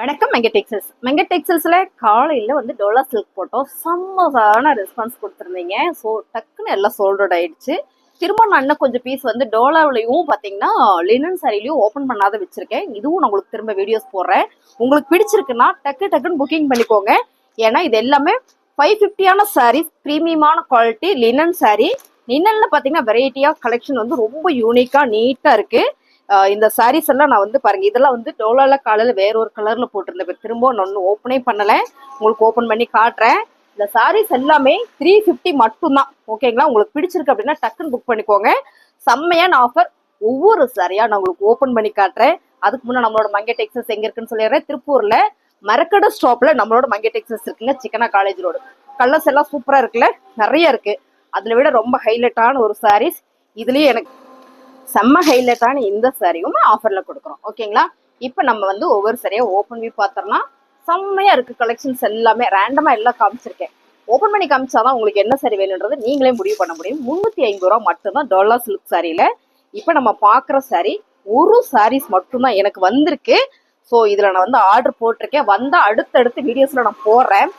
வணக்கம் மெங்க டெக்ஸ்டைல்ஸ்ல காலையில வந்து டோலா சில்க் போட்டோம். செம்மதான ரெஸ்பான்ஸ் கொடுத்துருந்தீங்க. ஸோ டக்குன்னு எல்லாம் சோல்ட் அவுட் ஆயிடுச்சு. திரும்ப நான் இன்னும் கொஞ்சம் பீஸ் வந்து டோலாவிலையும் பார்த்தீங்கன்னா லினன் சாரிலையும் ஓப்பன் பண்ணாத வச்சிருக்கேன். இதுவும் நான் உங்களுக்கு திரும்ப வீடியோஸ் போடுறேன். உங்களுக்கு பிடிச்சிருக்குன்னா டக்குன்னு புக்கிங் பண்ணிக்கோங்க. ஏன்னா இது எல்லாமே 550 சாரீஸ், ப்ரீமியமான குவாலிட்டி லினன் சாரீ. லினன்ல பார்த்தீங்கன்னா வெரைட்டியா கலெக்ஷன் வந்து ரொம்ப யூனிக்கா நீட்டா இருக்கு. இந்த சாரீஸ் எல்லாம் நான் வந்து பாருங்க, இதெல்லாம் வந்து டோலால காலையில வேற ஒரு கலர்ல போட்டிருந்தேன். திரும்ப ஒன்னு ஓப்பனே பண்ணல, உங்களுக்கு ஓப்பன் பண்ணி காட்டுறேன். இந்த சாரீஸ் எல்லாமே 350 மட்டும்தான். ஓகேங்களா? உங்களுக்கு பிடிச்சிருக்கு அப்படின்னா டக்குன்னு புக் பண்ணிக்கோங்க. செம்மையான ஆஃபர். ஒவ்வொரு சாரியா நான் உங்களுக்கு ஓப்பன் பண்ணி காட்டுறேன். அதுக்கு முன்னாடி நம்மளோட மங்கை டெக்ஸ்டைல்ஸ் எங்க இருக்குன்னு சொல்லிடுறேன். திருப்பூர்ல மரக்கடை ஸ்டாப்ல நம்மளோட மங்கை டெக்ஸ்டைல்ஸ் இருக்குங்க. சிக்கனா காலேஜ் ரோடு. கலர்ஸ் எல்லாம் சூப்பரா இருக்குல்ல, நிறைய இருக்கு. அதுல விட ரொம்ப ஹைலைட்டான ஒரு சாரீஸ் இதுலயே எனக்கு செம்ம ஹைலைட்டான இந்த சாரியும் ஆஃபர்ல கொடுக்குறோம். ஓகேங்களா? இப்போ நம்ம வந்து ஒவ்வொரு சாரியா ஓப்பன் வியூ பார்த்தோம்னா செம்மையா இருக்கு. கலெக்ஷன்ஸ் எல்லாமே ரேண்டமா எல்லாம் காமிச்சிருக்கேன். ஓப்பன் பண்ணி காமிச்சாதான் உங்களுக்கு என்ன சாரி வேணுன்றது நீங்களே முடிவு பண்ண முடியும். 350 ரூபா மட்டும்தான் டோலா சில்க் சாரியில. இப்போ நம்ம பாக்குற சாரி ஒரு சாரீஸ் மட்டும்தான் எனக்கு வந்திருக்கு. ஸோ இதுல நான் வந்து ஆர்டர் போட்டிருக்கேன். வந்தா அடுத்தடுத்து வீடியோஸ்ல நான் போடுறேன்.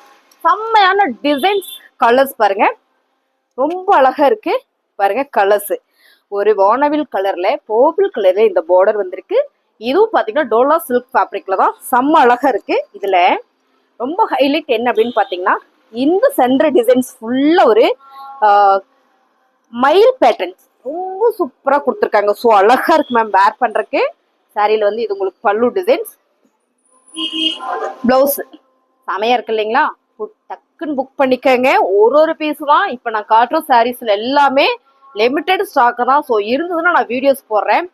செம்மையான டிசைன்ஸ், கலர்ஸ் பாருங்க, ரொம்ப அழகா இருக்கு. பாருங்க கலர்ஸ், ஒரு வானவில் கலர்ல பர்பிள் கலர்ல இந்த பார்டர் வந்திருக்கு. இதுவும் பாத்தீங்கன்னா டோலா சில்க் ஃபேப்ரிக்ல தான். செம்ம அழகா இருக்கு. இதுல ரொம்ப ஹைலைட் என்ன அப்படின்னு பாத்தீங்கன்னா இந்த சென்டர் டிசைன்ஸ் ஃபுல்லா ஒரு மயில் பேட்டர்ன்ஸ் ரொம்ப சூப்பரா கொடுத்துருக்காங்க. ஸோ அழகா இருக்கு மேம் வேர் பண்றதுக்கு. சாரியில வந்து இது உங்களுக்கு பல்லு டிசைன்ஸ், பிளவுஸ் செமையா இருக்கு இல்லைங்களா? டக்குன்னு புக் பண்ணிக்கங்க. ஒரு பீஸ் தான். இப்ப நான் காட்டுற சாரீஸ்ல எல்லாமே லிமிடெட் ஸ்டாக் தான். ஸோ இருந்ததுன்னா நான் வீடியோஸ் போடுறேன்.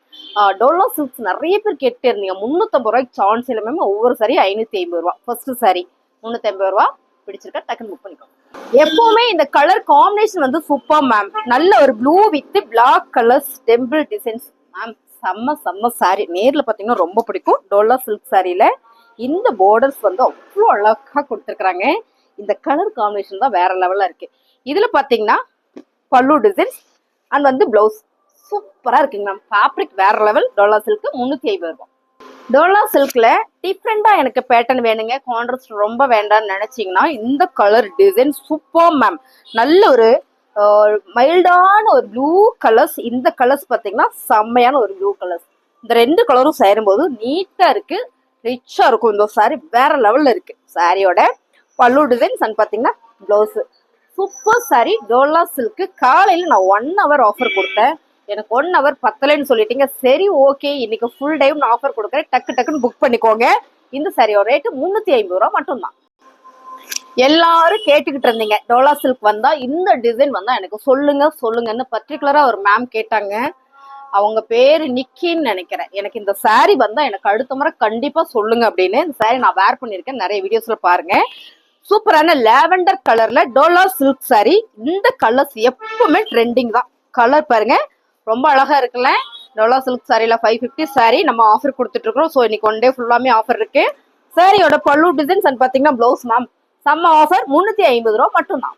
டோலா சில்க்ஸ் நிறைய பேர் கேட்டு இருந்தீங்க. 350 ரூபாய்க்கு சான்ஸ் இல்லை மேம். ஒவ்வொரு சாரி 550 ரூபா. ஃபர்ஸ்ட் சாரி 350 ரூபா. பிடிச்சிருக்கா டக்குன்னு புக் பண்ணிக்கோங்க. எப்பவுமே இந்த கலர் காம்பினேஷன் வந்து சூப்பர் மேம். நல்ல ஒரு blue with black colours temple designs ma'am. செம்ம சாரி. நேர்ல பாத்தீங்கன்னா ரொம்ப பிடிக்கும். டோலா சில்க் சாரியில இந்த பார்டர்ஸ் வந்து அவ்வளோ அழகா கொடுத்துருக்காங்க. இந்த கலர் காம்பினேஷன் தான் வேற லெவல்ல இருக்கு. இதுல பாத்தீங்கன்னா பல்லு டிசைன்ஸ் அண்ட் வந்து பிளவுஸ் சூப்பரா இருக்குங்க மேம். ஃபேப்ரிக் வேற லெவல். டோலா சில்க் 350 ரூபாய். டோலா சில்க்ல டிஃப்ரெண்டா எனக்கு பேட்டர்ன் வேணுங்க, கான்ட்ராஸ்ட் ரொம்ப வேண்டாம்னு நினைச்சீங்கன்னா இந்த கலர் டிசைன் சூப்பர் மேம். நல்ல ஒரு மைல்டான ஒரு ப்ளூ கலர்ஸ். இந்த கலர்ஸ் பாத்தீங்கன்னா செம்மையான ஒரு ப்ளூ கலர்ஸ். இந்த ரெண்டு கலரும் சேரும்போது நீட்டா இருக்கு, ரிச்சா இருக்கும். இந்த சாரி வேற லெவல்ல இருக்கு. சாரியோட பல்லு டிசைன்ஸ் அண்ட் பாத்தீங்கன்னா blouse super sorry. Dola silk காலையில நான் 1 hour ஆஃபர் கொடுத்தேன். எனக்கு 1 hour பத்தலைன்னு சொல்லிட்டீங்க. சரி ஓகே, இன்னைக்கு ஃபுல் டைம் நான் ஆஃபர் கொடுக்குறேன். டக்குன்னு புக் பண்ணிக்கோங்க. இந்த சாரியோட ரேட்டு 350 ரூபா மட்டும்தான். எல்லாரும் கேட்டுக்கிட்டு இருந்தீங்க டோலா சில்க் வந்தா இந்த டிசைன் வந்தா எனக்கு சொல்லுங்கன்னு பர்டிகுலரா ஒரு மேம் கேட்டாங்க. அவங்க பேரு நிக்கின்னு நினைக்கிறேன். எனக்கு இந்த சாரி வந்தா எனக்கு அடுத்த முறை கண்டிப்பா சொல்லுங்க அப்படின்னு. இந்த சாரி நான் வேர் பண்ணிருக்கேன், நிறைய வீடியோஸ்ல பாருங்க. சூப்பரான லாவெண்டர் கலர்ல டோலா சில்க் சாரி. இந்த கலர்ஸ் எப்பவுமே ட்ரெண்டிங் தான். கலர் பாருங்க ரொம்ப அழகா இருக்குல்ல. டோலா சில்க் சாரில 550 சாரி நம்ம ஆஃபர் கொடுத்துட்டு இருக்கோம். ஸோ இன்னைக்கு 1 டே ஃபுல்லாமே ஆஃபர் இருக்கு. சாரியோட பல்லு டிசைன்ஸ் அண்ட் பாத்தீங்கன்னா பிளவுஸ் மேம் செம்ம ஆஃபர். 350 ரூபா மட்டும்தான்.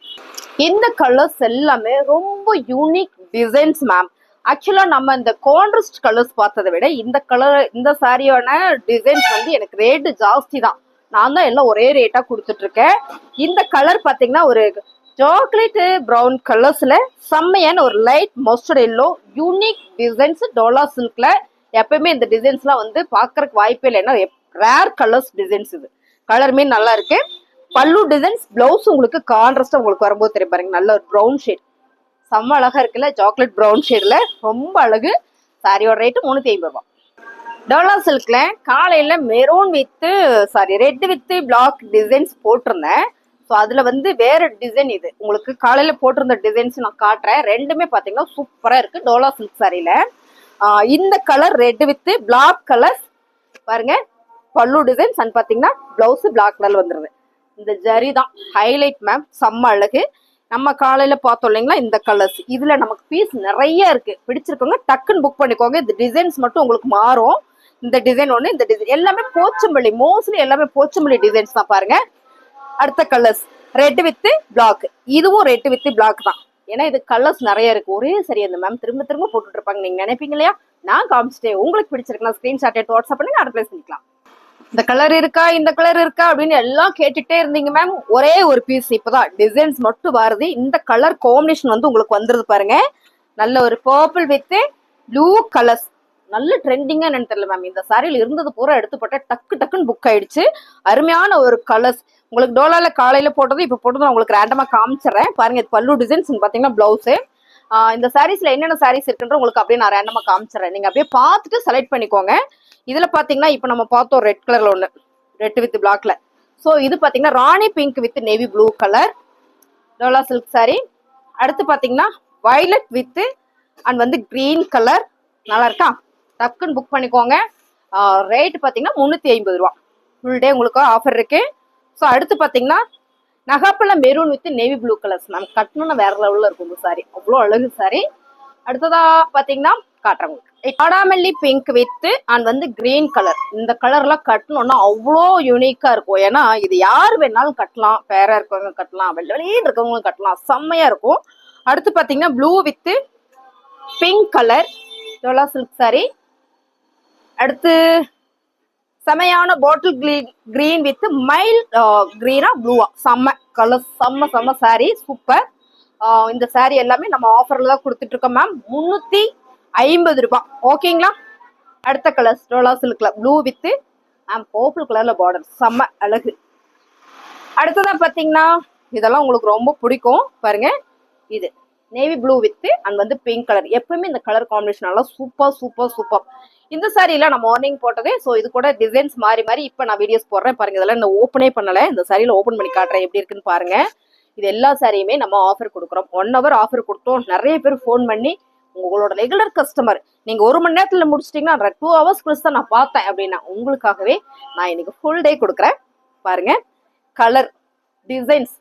இந்த கலர்ஸ் எல்லாமே ரொம்ப யூனிக் டிசைன்ஸ் மேம். ஆக்சுவலா நம்ம இந்த கான்ட்ராஸ்ட் கலர்ஸ் பார்த்ததை விட இந்த கலர், இந்த சாரியோட டிசைன்ஸ் வந்து எனக்கு ரேட்டு ஜாஸ்தி தான். நான் தான் எல்லாம் ஒரே ரேட்டா கொடுத்துட்டு இருக்கேன். இந்த கலர் பாத்தீங்கன்னா ஒரு சாக்லேட் ப்ரௌன் கலர்ஸ்ல செம்மையான ஒரு light mustard yellow unique designs. Dola சில்க்ல எப்பயுமே இந்த டிசைன்ஸ்லாம் வந்து பாக்குறதுக்கு வாய்ப்பே இல்லை. ஏன்னா ரேர் கலர்ஸ் டிசைன்ஸ். இது கலருமே நல்லா இருக்கு. பல்லு டிசைன்ஸ், பிளவுஸ் உங்களுக்கு கான்ட்ராஸ்டா உங்களுக்கு வரும்போது தெரியும் பாருங்க. நல்ல ஒரு ப்ரௌன் ஷேட் செம்ம அழகா இருக்குல்ல. சாக்லேட் ப்ரௌன் ஷேட்ல ரொம்ப அழகு. சாரியோட ரேட்டு 350 ரூபாய். டோலா சில்க்ல காலையில maroon with red with black designs போட்டிருந்தேன். ஸோ அதுல வந்து வேற டிசைன். இது உங்களுக்கு காலையில போட்டிருந்த டிசைன்ஸ் நான் காட்டுறேன். ரெண்டுமே பாத்தீங்கன்னா சூப்பரா இருக்கு. டோலா சில்க் சாரியில இந்த colour red with black colours பாருங்க. பல்லு டிசைன்ஸ் அண்ட் பாத்தீங்கன்னா பிளவுஸ் பிளாக் கலர் வந்துருது. இந்த ஜரி தான் ஹைலைட் மேம். செம்ம அழகு. நம்ம காலையில பார்த்தோம் இல்லைங்களா இந்த கலர்ஸ். இதுல நமக்கு பீஸ் நிறைய இருக்கு. பிடிச்சிருக்கோங்க டக்குன்னு புக் பண்ணிக்கோங்க. இந்த டிசைன்ஸ் மட்டும் உங்களுக்கு மாறும். இந்த டிசைன் ஒண்ணு, இந்த டிசைன் எல்லாமே போச்சம்பள்ளி. மோஸ்ட்லி எல்லாமே போச்சம்பள்ளி டிசைன்ஸ் தான் பாருங்க. அடுத்த கலர்ஸ் ரெட் வித் பிளாக். இதுவும் ரெட் வித் பிளாக் தான். ஏன்னா இது கலர்ஸ் நிறைய இருக்கு. ஒரே சரி அந்த மேம் திரும்ப போட்டுட்டு இருப்பாங்க நீங்க நினைப்பீங்க இல்லையா? நான் காமிச்சிட்டேன். உங்களுக்கு பிடிச்சிருக்குன்னா ஸ்கிரீன்ஷாட் எடுத்து வாட்ஸ்அப் பண்ணி ஆர்டர் பிளேஸ் பண்ணிக்கலாம். இந்த கலர் இருக்கா இந்த கலர் இருக்கா அப்படின்னு எல்லாம் கேட்டுட்டே இருந்தீங்க மேம். ஒரே ஒரு பீஸ் இப்பதான் டிசைன்ஸ் மட்டும் வருது. இந்த கலர் காம்பினேஷன் வந்து உங்களுக்கு வந்துருது பாருங்க. நல்ல ஒரு பர்பிள் வித் ப்ளூ கலர்ஸ். நல்ல ட்ரெண்டிங்கா என்னன்னு தெரியல மேம். இந்த சாரியில இருந்தது பூரா எடுத்து போட்டா டக்குன்னு புக் ஆயிடுச்சு. அருமையான ஒரு கலர்ஸ். உங்களுக்கு டோலால காலையில போட்டது இப்ப போட்டது உங்களுக்கு ரேண்டமா காமிச்சிடறேன் பாருங்க. இது பல்லு டிசைன்ஸ் பாத்தீங்கன்னா பிளவுஸ். இந்த சாரீஸ்ல என்னென்ன சாரீஸ் இருக்குன்ற உங்களுக்கு அப்படியே நான் ரேண்டமா காமிச்சிடறேன். நீங்க அப்படியே பார்த்துட்டு செலக்ட் பண்ணிக்கோங்க. இதுல பாத்தீங்கன்னா இப்ப நம்ம பார்த்தோம் ரெட் கலர்ல ஒண்ணு, ரெட் வித் பிளாக்ல. சோ இது பாத்தீங்கன்னா rani pink with navy blue colour Dola silk sari. அடுத்து பாத்தீங்கன்னா வயலட் வித் அண்ட் வந்து கிரீன் கலர். நல்லா இருக்கா? டக்குன்னு புக் பண்ணிக்கோங்க. ரேட் பாத்தீங்கன்னா 350 ரூபா. ஃபுல் டே உங்களுக்கு ஆஃபர் இருக்கு. ஸோ அடுத்து பாத்தீங்கன்னா நகாப்பழ maroon with navy blue colours. Ma'am கட்டணும்னா வேற லெவல்ல இருக்கும் இந்த சாரி. அவ்வளோ அழகு சாரி. அடுத்ததா பாத்தீங்கன்னா காட்டுறவங்க காடாமல்லி பிங்க் வித் அண்ட் வந்து கிரீன் கலர். இந்த கலர்லாம் கட்டணும்னா அவ்வளோ யூனிக்கா இருக்கும். ஏன்னா இது யார் வேணாலும் கட்டலாம். பேரா இருக்கவங்க கட்டலாம், வெளியே இருக்கவங்களும் கட்டலாம். செம்மையா இருக்கும். அடுத்து பாத்தீங்கன்னா blue with pink colour Dola silk sari. அடுத்து செமையான பாட்டில் கிரீன் வித் மைல் கிரீனா ப்ளூவா. செம்ம கலர், செம்ம சாரி, சூப்பர். இந்த சாரி எல்லாமே நம்ம ஆஃபர்ல தான் கொடுத்துட்டு இருக்கோம் மேம். 350 ரூபாய். ஓகேங்களா? அடுத்த கலர் டோலா சில்க்ல ப்ளூ வித் பர்பிள் கலர்ல பார்டர். செம்ம அழகு. அடுத்ததா பாத்தீங்கன்னா இதெல்லாம் உங்களுக்கு ரொம்ப பிடிக்கும் பாருங்க. இது நேவி ப்ளூ வித் அண்ட் வந்து பிங்க் கலர். எப்பவுமே இந்த கலர் காம்பினேஷன் எல்லாம் சூப்பர். இந்த சாரியில நான் மார்னிங் போட்டதே. ஸோ இது கூட டிசைன்ஸ் மாறி இப்போ நான் வீடியோஸ் போடுறேன் பாருங்க. இதெல்லாம் இந்த ஓப்பனே பண்ணல. இந்த சாரியில ஓப்பன் பண்ணி காட்டுறேன் எப்படி இருக்குன்னு பாருங்க. இது எல்லா சாரியுமே நம்ம ஆஃபர் கொடுக்குறோம். 1 hour ஆஃபர் கொடுத்தோம். நிறைய பேர் ஃபோன் பண்ணி உங்களோட ரெகுலர் கஸ்டமர் நீங்க 1 மணி நேரத்துல முடிச்சிட்டீங்கன்னா 2 hours கழிச்சு தான் நான் பார்த்தேன் அப்படின்னா உங்களுக்காகவே நான் இன்னைக்கு ஃபுல் டே கொடுக்குறேன் பாருங்க. கலர் டிசைன்ஸ்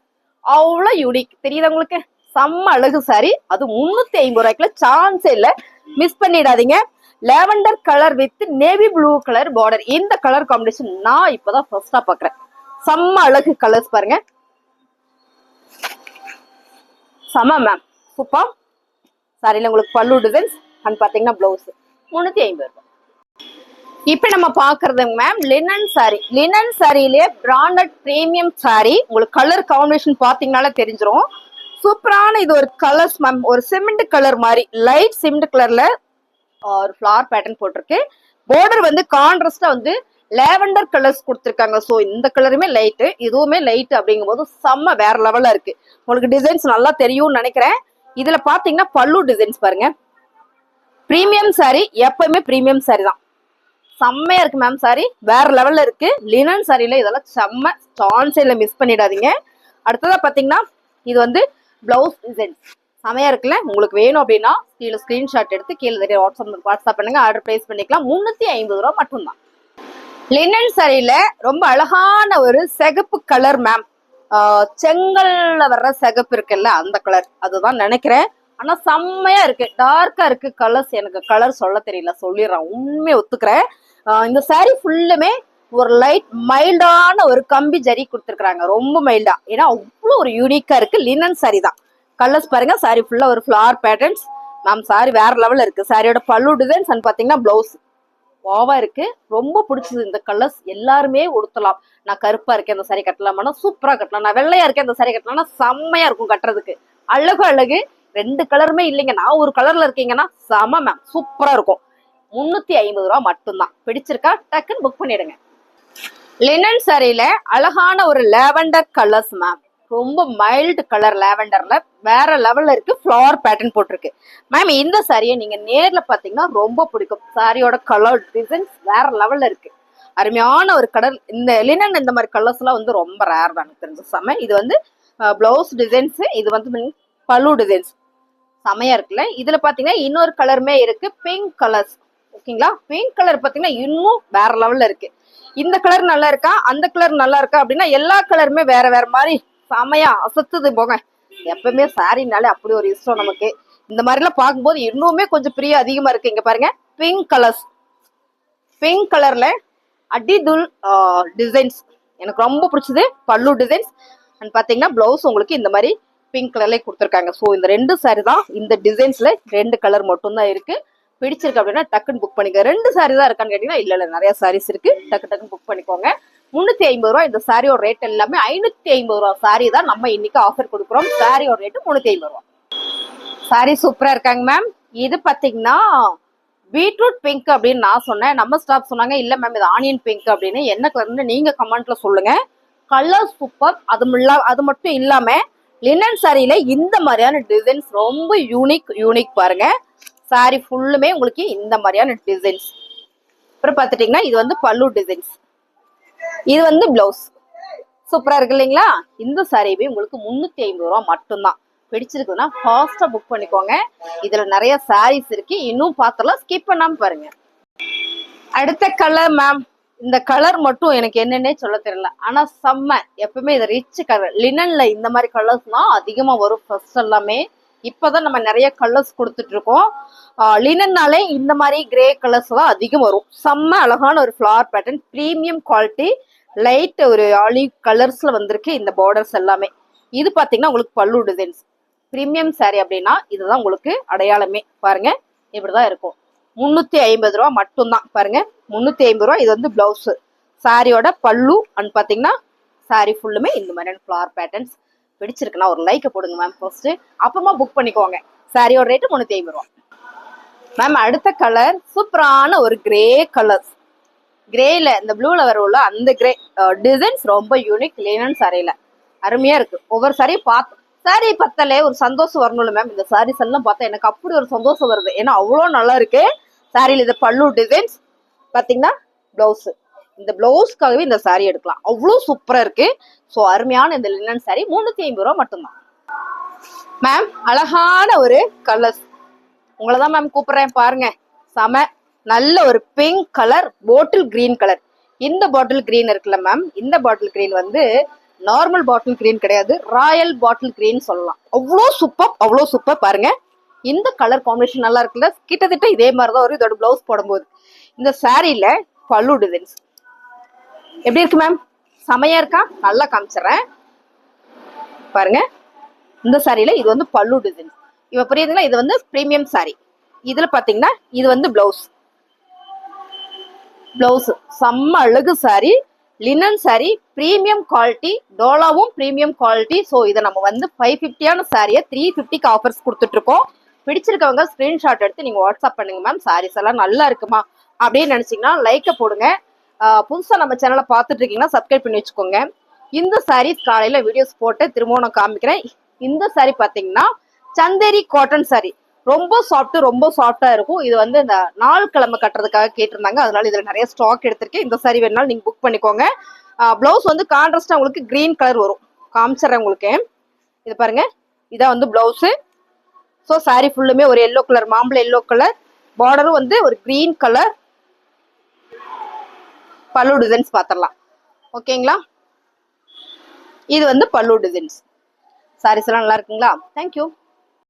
அவ்வளோ யூனிக் தெரியுது உங்களுக்கு. செம்ம அழகு சாரி. அது 350 ரூபாய்க்குள்ள சான்ஸே இல்லை. மிஸ் பண்ணிடாதீங்க. Lavender colour with navy blue colour border. இந்த கலர் காம்பினேஷன் நான் இப்பதான் ஃபர்ஸ்டா பாக்குறேன். செம்ம அழகு கலர்ஸ் பாருங்க. செம்ம மேம், சூப்பர். சாரியில உங்களுக்கு பல்லு டிசைன்ஸ் அண்ட் பாத்தீங்கன்னா பிளவுஸ் 350 ரூபாய். இப்ப நம்ம பாக்குறது மேம் லினன் சாரி. லினன் சாரியிலே பிராண்டட் பிரீமியம் சாரி. உங்களுக்கு கலர் காம்பினேஷன் பாத்தீங்கன்னாலே தெரிஞ்சிடும். சூப்பரான இது ஒரு கலர்ஸ் மேம். ஒரு சிமெண்ட் கலர் மாதிரி லைட் சிமெண்ட் கலர்ல ஒரு ஃபிளவர் பேட்டர்ன் போட்டிருக்கு. பார்டர் வந்து கான்ட்ராஸ்டா வந்து லாவெண்டர் கலர்ஸ் கொடுத்துருக்காங்க. ஸோ இந்த கலருமே லைட்டு, இதுவுமே லைட் அப்படிங்கும் போது செம்ம வேற லெவல்ல இருக்கு. உங்களுக்கு டிசைன்ஸ் நல்லா தெரியும்னு நினைக்கிறேன். இதுல பாத்தீங்கன்னா பல்லு டிசைன்ஸ் பாருங்க. பிரீமியம் சாரி, எப்பவுமே பிரீமியம் சாரி தான். செம்மையா இருக்கு மேம் சாரி. வேற லெவல்ல இருக்கு. லினன் சாரியில இதெல்லாம் செம்ம சான்ஸேல மிஸ் பண்ணிடாதீங்க. அடுத்ததா பாத்தீங்கன்னா இது வந்து பிளவுஸ் டிசைன்ஸ் செமையா இருக்குல்ல. உங்களுக்கு வேணும் அப்படின்னா கீழே ஸ்கிரீன்ஷாட் எடுத்து கீழே தெரிய வாட்ஸ்அப் பண்ணுங்க. ஆர்டர் பிளேஸ் பண்ணிக்கலாம். 350 ரூபா மட்டும்தான். லினன் சாரியில ரொம்ப அழகான ஒரு சிகப்பு கலர் மேம். செங்கல்ல வர்ற சிகப்பு இருக்குல்ல அந்த கலர் அதுதான் நினைக்கிறேன். ஆனா செம்மையா இருக்கு. டார்க்கா இருக்கு கலர்ஸ். எனக்கு கலர் சொல்ல தெரியல, சொல்லிடுறேன். உண்மையை ஒத்துக்கிறேன். இந்த சாரி ஃபுல்லுமே ஒரு லைட் மைல்டான ஒரு கம்பி ஜரி கொடுத்துருக்காங்க. ரொம்ப மைல்டா. ஏன்னா அவ்வளோ ஒரு யூனிக்கா இருக்கு. லினன் சாரி தான். கலர்ஸ் பாருங்க. சாரி ஃபுல்லா ஒரு ஃபிளவர் பேட்டர்ன்ஸ் மேம். சாரி வேற லெவல்ல இருக்கு. சாரியோட பல்லு டிசைன்ஸ் அண்ட் பாத்தீங்கன்னா பிளவுஸ் வாவா இருக்கு. ரொம்ப பிடிச்சது இந்த கலர்ஸ். எல்லாருமே உடுத்தலாம். நான் கருப்பா இருக்கேன் இந்த சாரி கட்டலாமா, சூப்பரா கட்டலாம். நான் வெள்ளையா இருக்கேன் இந்த சாரி கட்டலாம்னா செம்மையா இருக்கும் கட்டுறதுக்கு. அழகு 2 கலருமே இல்லைங்க. நான் ஒரு கலர்ல இருக்கீங்கன்னா செம மேம், சூப்பரா இருக்கும். 350 ரூபா மட்டும்தான். பிடிச்சிருக்கா டக்குன்னு புக் பண்ணிடுங்க. லினன் சாரியில அழகான ஒரு லாவெண்டர் கலர்ஸ் மேம். ரொம்ப மைல்டு கலர் லாவெண்டர்ல வேற லெவல்ல இருக்கு. ஃபிளவர் பேட்டர்ன் போட்டிருக்கு மேம். இந்த சாரியை நீங்க நேர்ல பாத்தீங்கன்னா ரொம்ப பிடிக்கும். சாரியோட கலர் டிசைன்ஸ் வேற லெவல்ல இருக்கு. அருமையான ஒரு கலர். இந்த லினன் இந்த மாதிரி கலர்ஸ் எல்லாம் வந்து ரொம்ப ரேர் தான் எனக்கு தெரிஞ்ச செம. இது வந்து பிளவுஸ் டிசைன்ஸ், இது வந்து பல்லு டிசைன்ஸ் செமையா இருக்குல்ல. இதுல பாத்தீங்கன்னா இன்னொரு கலருமே இருக்கு, பிங்க் கலர்ஸ். ஓகேங்களா? பிங்க் கலர் பாத்தீங்கன்னா இன்னும் வேற லெவல்ல இருக்கு. இந்த கலர் நல்லா இருக்கா, அந்த கலர் நல்லா இருக்கா அப்படின்னா எல்லா கலருமே வேற வேற மாதிரி செமையா அசத்துது போங்க. எப்பவுமே சாரினாலே அப்படி ஒரு இஷ்டம் நமக்கு. இந்த மாதிரி எல்லாம் பார்க்கும்போது இன்னுமே கொஞ்சம் பிரியம் அதிகமா இருக்கு. இங்க பாருங்க பிங்க் கலர்ஸ். பிங்க் கலர்ல அடிதுல் டிசைன்ஸ் எனக்கு ரொம்ப பிடிச்சது. பல்லு டிசைன்ஸ் அண்ட் பாத்தீங்கன்னா பிளவுஸ் உங்களுக்கு இந்த மாதிரி பிங்க் கலர்ல கொடுத்துருக்காங்க. ஸோ இந்த 2 சாரி தான். இந்த டிசைன்ஸ்ல 2 கலர் மட்டும் தான் இருக்கு. பிடிச்சிருக்கு அப்படின்னா டக்குன்னு புக் பண்ணிக்க. 2 சாரி தான் இருக்கான்னு கேட்டீங்கன்னா இல்ல நிறைய சாரீஸ் இருக்கு. டக்குன்னு புக் பண்ணிக்கோங்க. 350 ரூபா இந்த சாரியோட ரேட் எல்லாமே 550 ரூபா சாரி தான் நம்ம இன்னைக்கு ஆஃபர் கொடுக்குறோம். சாரியோட ரேட்டு 350 ரூபா. சாரி சூப்பரா இருக்காங்க மேம். இது பாத்தீங்கன்னா பீட்ரூட் பிங்க் அப்படின்னு நான் சொன்னேன். நம்ம ஸ்டாஃப் சொன்னாங்க இல்ல மேம் இது ஆனியன் பிங்க் அப்படின்னு. என்ன கலர்னு நீங்க கமெண்ட்ல சொல்லுங்க. Colour super. அது மட்டும் இல்லாம லினன் சாரியில இந்த மாதிரியான டிசைன்ஸ் ரொம்ப யூனிக் பாருங்க. சாரி ஃபுல்லுமே உங்களுக்கு இந்த மாதிரியான டிசைன்ஸ். அப்புறம் பாத்துட்டீங்கன்னா இது வந்து பல்லு டிசைன்ஸ். இது வந்து பிளவுஸ். சூப்பரா இருக்கு இல்லைங்களா? இந்த சாரியுமே உங்களுக்கு 350 ரூபா மட்டும்தான். பிடிச்சிருக்குதுன்னா ஃபாஸ்டா புக் பண்ணிக்கோங்க. இதுல நிறைய சாரீஸ் இருக்கு. இன்னும் பார்த்தலாம், ஸ்கிப் பண்ணாம பாருங்க. அடுத்த கலர் மேம். இந்த கலர் மட்டும் எனக்கு என்னன்னே சொல்ல தெரியல. ஆனா செம்ம. எப்பவுமே இது ரிச் கலர். லினன்ல இந்த மாதிரி கலர்ஸ் தான் அதிகமா வரும் ஃபர்ஸ்ட் எல்லாமே. இப்பதான் நம்ம நிறைய கலர்ஸ் கொடுத்துட்டு இருக்கோம். லினன்னாலே இந்த மாதிரி கிரே கலர்ஸ் தான் அதிகம் வரும். செம்ம அழகான ஒரு flower pattern, premium quality, light ஒரு ஆலிவ் கலர்ஸ்ல வந்திருக்கு இந்த பார்டர்ஸ் எல்லாமே. இது பாத்தீங்கன்னா உங்களுக்கு பல்லு டிசைன்ஸ். பிரீமியம் சாரி அப்படின்னா இதுதான் உங்களுக்கு அடையாளமே. பாருங்க இப்படிதான் இருக்கும். 350 ரூபா மட்டும்தான். பாருங்க 350 ரூபா. இது வந்து பிளவுஸ். சாரியோட பல்லு அண்ட் பாத்தீங்கன்னா சாரி ஃபுல்லுமே இந்த மாதிரியான ஃபிளவர் பேட்டர்ன்ஸ். பிடிச்சிருக்குன்னா ஒரு லைக் போடுங்க மேம் ஃபர்ஸ்ட். அப்புறமா புக் பண்ணிக்கோங்க. சாரியோட ரேட்டு 350 ரூபா. மேம் அடுத்த கலர் சூப்பரான ஒரு கிரே கலர்ஸ். கிரேல இந்த ப்ளூல வரும்ல அந்த கிரே டிசைன்ஸ் ரொம்ப யூனிக். லினன் சாரியில அருமையா இருக்கு. ஒவ்வொரு சாரியும் பார்த்து சாரி பத்தல ஒரு சந்தோஷம் வரணும்ல மேம். இந்த சாரீஸ் எல்லாம் பார்த்தா எனக்கு அப்படி ஒரு சந்தோஷம் வருது. ஏன்னா அவ்வளோ நல்லா இருக்கு சாரியில. இது பல்லு டிசைன்ஸ் பாத்தீங்கன்னா பிளவுஸ். இந்த பிளவுஸ்க்காகவே இந்த சாரி எடுக்கலாம். அவ்வளோ சூப்பரா இருக்கு. ஸோ அருமையான இந்த லினன் சாரி 350 ரூபா மட்டும்தான். மேம் அழகான ஒரு கலர்ஸ். உங்களதான் மேம் கூப்பிடுறேன் பாருங்க. செம நல்ல ஒரு pink colour, bottle green colour. இந்த பாட்டில் கிரீன் இருக்குல்ல மேம், இந்த பாட்டில் கிரீன் வந்து நார்மல் பாட்டில் கிரீன் கிடையாது, ராயல் பாட்டில் கிரீன் சொல்லலாம். அவ்வளோ சூப்பர் பாருங்க. இந்த கலர் காம்பினேஷன் நல்லா இருக்குல்ல. கிட்டத்தட்ட இதே மாதிரிதான் வரும் இதோட பிளவுஸ் போடும்போது. இந்த சாரியில பல்லு டிசைன்ஸ் எப்படி இருக்கு மேம்? செமையா இருக்கா? நல்லா காமிச்சிடறேன் பாருங்க. இந்த சாரியில இது வந்து பல்லு டிசைன்ஸ். இப்ப புரியுதுங்களா? இது வந்து பிரீமியம் சாரி. இதுல பாத்தீங்கன்னா இது வந்து பிளவுஸ். செம்ம அழகு sari. Linen sari premium quality. டோலாவும் பிரீமியம் குவாலிட்டி. ஸோ இதை நம்ம வந்து 550 சாரியை 350 ஆஃபர்ஸ் கொடுத்துட்டு இருக்கோம். பிடிச்சிருக்கவங்க ஸ்கிரீன்ஷாட் எடுத்து நீங்க வாட்ஸ்அப் பண்ணுங்க மேம். சாரீஸ் எல்லாம் நல்லா இருக்குமா அப்படின்னு நினைச்சீங்கன்னா லைக்க போடுங்க. புதுசா நம்ம சேனலை பார்த்துட்டு இருக்கீங்கன்னா சப்ஸ்கிரைப் பண்ணி வச்சுக்கோங்க. இந்த சாரீஸ் காலையில வீடியோஸ் போட்டு திரும்பவும் நான் காமிக்கிறேன். இந்த சாரி பாத்தீங்கன்னா சந்தேரி காட்டன் சாரி. ரொம்ப சாஃப்டா இருக்கும். இது வந்து இந்த நாள் கிழமை கட்டுறதுக்காக கேட்டிருந்தாங்க. அதனால இதுல நிறைய ஸ்டாக் எடுத்திருக்கேன். இந்த சாரி வேணாலும் நீங்க புக் பண்ணிக்கோங்க. பிளவுஸ் வந்து கான்ட்ராஸ்டா உங்களுக்கு கிரீன் கலர் வரும். காமிச்சிடறேன் உங்களுக்கு. இது பாருங்க, இதான் வந்து பிளவுஸ். ஸோ சாரி ஃபுல்லுமே ஒரு எல்லோ கலர், மாம்பழ எல்லோ கலர். பார்டரும் வந்து ஒரு கிரீன் கலர். பல்லு டிசைன்ஸ் பாத்திரலாம். ஓகேங்களா? இது வந்து பல்லு டிசைன்ஸ். சாரீஸ் எல்லாம் நல்லா இருக்குங்களா? தேங்க்யூ.